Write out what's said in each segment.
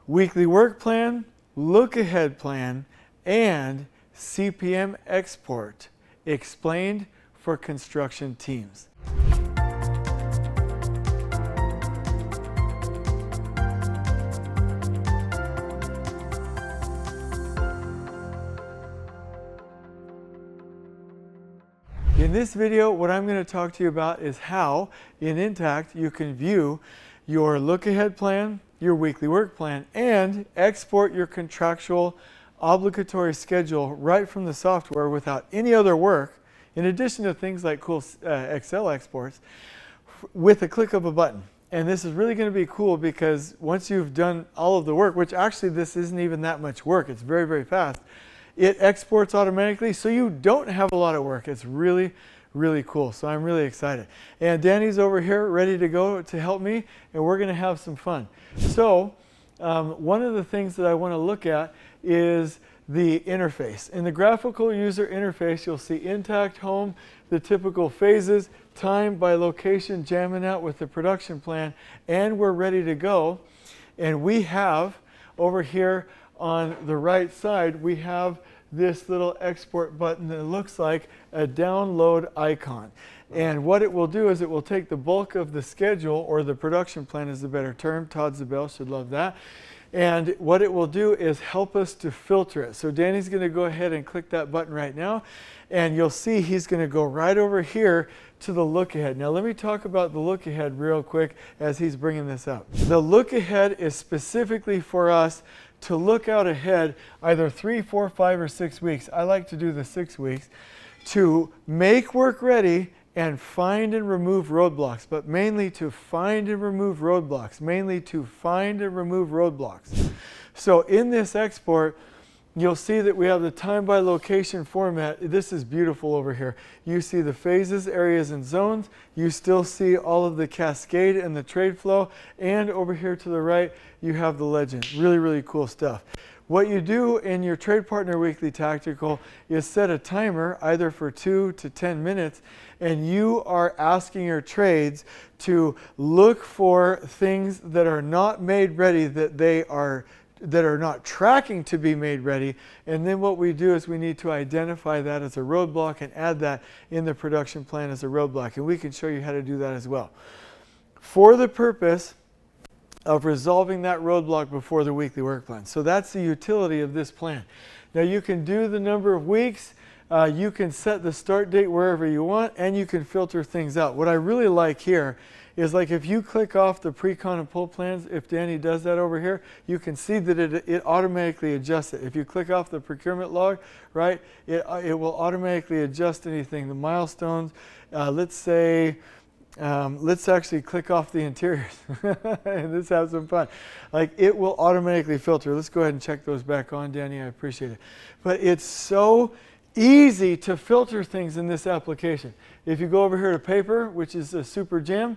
weekly work plan, look-ahead plan, and CPM export, explained for construction teams. In this video, what I'm going to talk to you about is how in inTakt you can view your look-ahead plan, your weekly work plan, and export your contractual obligatory schedule right from the software without any other work, in addition to things like cool Excel exports, with a click of a button. And this is really going to be cool because once you've done all of the work, which actually this isn't even that much work, it's very, very fast, it exports automatically, so you don't have a lot of work. It's really, really cool. So I'm really excited. And Danny's over here ready to go to help me, and we're going to have some fun. So one of the things that I want to look at is the interface. In the graphical user interface, you'll see inTakt home, the typical phases, time by location, jamming out with the production plan, and we're ready to go. And we have over here on the right side, we have this little export button that looks like a download icon. And what it will do is it will take the bulk of the schedule, or the production plan is the better term. Todd Zabel should love that. And what it will do is help us to filter it. So Danny's going to go ahead and click that button right now. And you'll see he's going to go right over here to the look ahead. Now let me talk about the look ahead real quick as he's bringing this up. The look ahead is specifically for us to look out ahead either 3, 4, 5, or 6 weeks. I like to do the 6 weeks to make work ready and find and remove roadblocks, but mainly to find and remove roadblocks, So in this export, you'll see that we have the time by location format. This is beautiful over here. You see the phases, areas, and zones. You still see all of the cascade and the trade flow. And over here to the right, you have the legend. Really, really cool stuff. What you do in your Trade Partner Weekly Tactical is set a timer either for 2 to 10 minutes, and you are asking your trades to look for things that are not made ready, that are not tracking to be made ready. And then what we do is we need to identify that as a roadblock and add that in the production plan as a roadblock. And we can show you how to do that as well, for the purpose of resolving that roadblock before the weekly work plan. So that's the utility of this plan. Now you can do the number of weeks, you can set the start date wherever you want, and you can filter things out. What I really like here is, like, if you click off the pre-con and pull plans, if Danny does that over here, you can see that it automatically adjusts it. If you click off the procurement log, right, it will automatically adjust anything. The milestones, let's say, let's actually click off the interiors and let's have some fun. Like, it will automatically filter. Let's go ahead and check those back on, Danny. I appreciate it. But it's so easy to filter things in this application. If you go over here to paper, which is a super gem,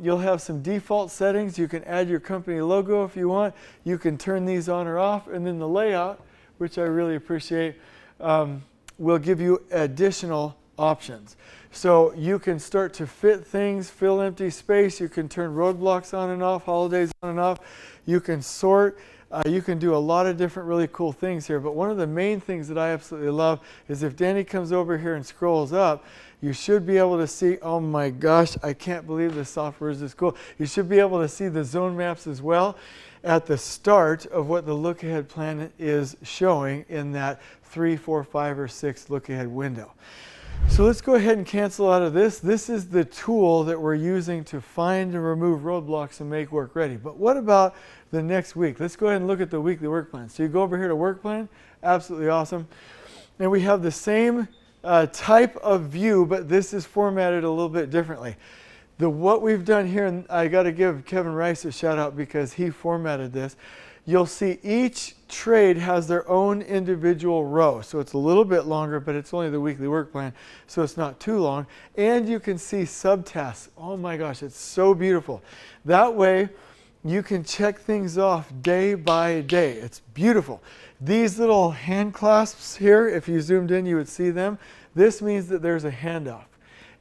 you'll have some default settings. You can add your company logo if you want. You can turn these on or off. And then the layout, which I really appreciate, will give you additional options. So you can start to fit things, fill empty space. You can turn roadblocks on and off, holidays on and off. You can sort. You can do a lot of different really cool things here. But one of the main things that I absolutely love is if Danny comes over here and scrolls up, you should be able to see, oh my gosh, I can't believe this software is this cool. You should be able to see the zone maps as well at the start of what the look-ahead plan is showing in that 3, 4, 5, or 6 look-ahead window. So let's go ahead and cancel out of this. This is the tool that we're using to find and remove roadblocks and make work ready. But what about the next week? Let's go ahead and look at the weekly work plan. So you go over here to work plan, absolutely awesome. And we have the same type of view, but this is formatted a little bit differently. What we've done here, and I got to give Kevin Rice a shout out because he formatted this. You'll see each trade has their own individual row. So it's a little bit longer, but it's only the weekly work plan, so it's not too long. And you can see subtasks. Oh my gosh, it's so beautiful. That way, you can check things off day by day. It's beautiful. These little hand clasps here, if you zoomed in, you would see them. This means that there's a handoff.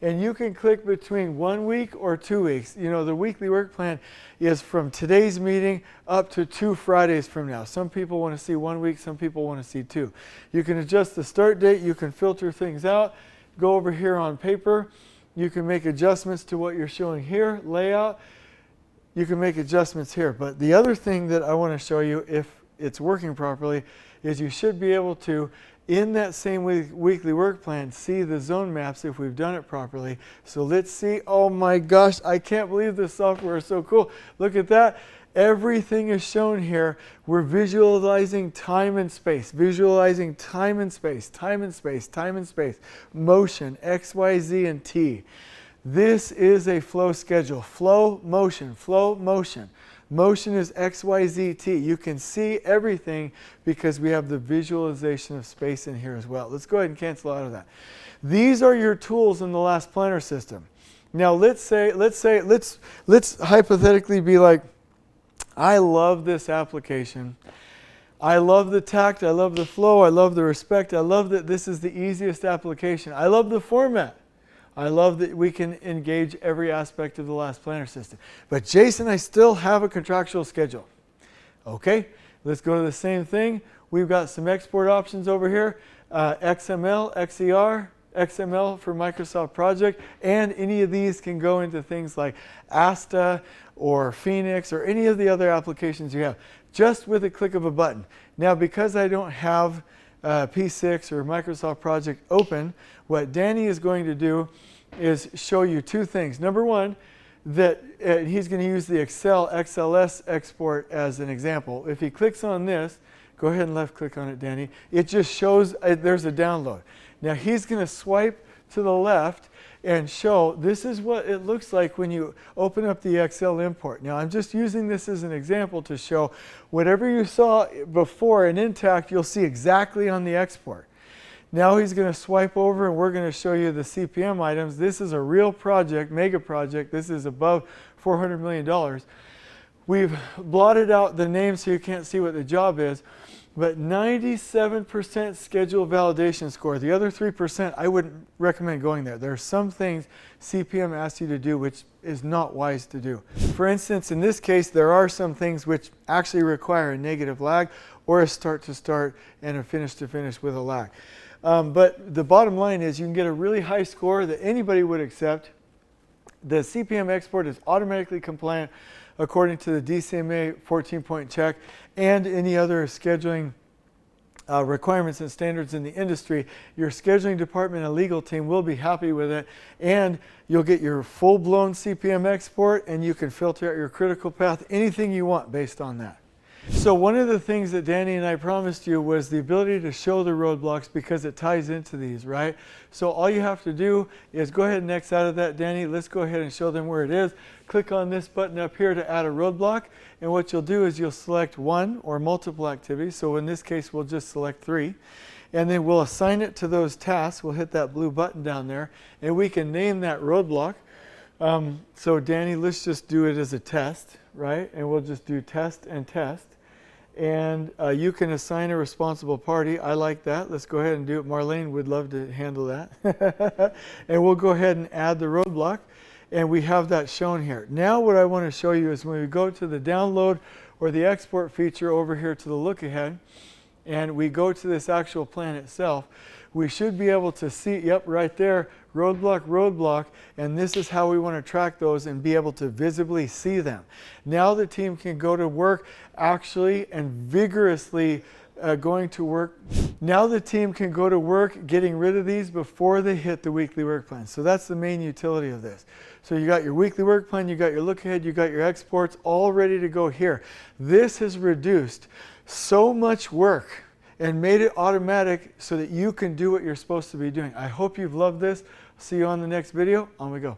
And you can click between 1 week or 2 weeks. You know, the weekly work plan is from today's meeting up to 2 Fridays from now. Some people want to see 1 week, some people want to see 2. You can adjust the start date, you can filter things out, go over here on paper. You can make adjustments to what you're showing here, layout. You can make adjustments here. But the other thing that I want to show you, if it's working properly, is you should be able to, in that same weekly work plan, see the zone maps if we've done it properly. So let's see. Oh my gosh, I can't believe this software is so cool. Look at that. Everything is shown here. We're visualizing time and space, visualizing time and space, time and space, time and space, motion, X, Y, Z, and T. This is a flow schedule. Flow, motion, flow, motion. Motion is X, Y, Z, T. You can see everything because we have the visualization of space in here as well. Let's go ahead and cancel out of that. These are your tools in the last planner system. Now let's hypothetically be like, I love this application. I love the tact. I love the flow. I love the respect. I love that this is the easiest application. I love the format. I love that we can engage every aspect of the last planner system. But Jason, I still have a contractual schedule. Okay, let's go to the same thing. We've got some export options over here. XML, XER, XML for Microsoft Project, and any of these can go into things like Asta or Phoenix or any of the other applications you have, just with a click of a button. Now, because I don't have P6 or Microsoft Project open, what Danny is going to do is show you 2 things. Number one, that he's going to use the Excel XLS export as an example. If he clicks on this, go ahead and left click on it, Danny. It just shows there's a download. Now he's going to swipe to the left and show this is what it looks like when you open up the Excel import. Now I'm just using this as an example to show whatever you saw before in inTakt, you'll see exactly on the export. Now he's going to swipe over and we're going to show you the CPM items. This is a real project, mega project. This is above $400 million. We've blotted out the name so you can't see what the job is. But 97% schedule validation score. The other 3%, I wouldn't recommend going there. There are some things CPM asks you to do which is not wise to do. For instance, in this case, there are some things which actually require a negative lag or a start to start and a finish to finish with a lag. But the bottom line is you can get a really high score that anybody would accept. The CPM export is automatically compliant according to the DCMA 14-point check and any other scheduling requirements and standards in the industry. Your scheduling department and legal team will be happy with it, and you'll get your full-blown CPM export, and you can filter out your critical path, anything you want based on that. So one of the things that Danny and I promised you was the ability to show the roadblocks because it ties into these, right? So all you have to do is go ahead and X out of that, Danny. Let's go ahead and show them where it is. Click on this button up here to add a roadblock. And what you'll do is you'll select one or multiple activities. So in this case, we'll just select 3. And then we'll assign it to those tasks. We'll hit that blue button down there. And we can name that roadblock. So Danny, let's just do it as a test, right? And we'll just do test and test. And you can assign a responsible party. I like that. Let's go ahead and do it. Marlene would love to handle that. And we'll go ahead and add the roadblock. And we have that shown here. Now what I want to show you is when we go to the download or the export feature over here to the Lookahead, and we go to this actual plan itself, we should be able to see, yep, right there, roadblock, roadblock, and this is how we want to track those and be able to visibly see them. Now the team can go to work actually and vigorously going to work. Now the team can go to work getting rid of these before they hit the weekly work plan. So that's the main utility of this. So you got your weekly work plan, you got your Lookahead, you got your exports all ready to go here. This has reduced so much work and made it automatic so that you can do what you're supposed to be doing. I hope you've loved this. See you on the next video. On we go.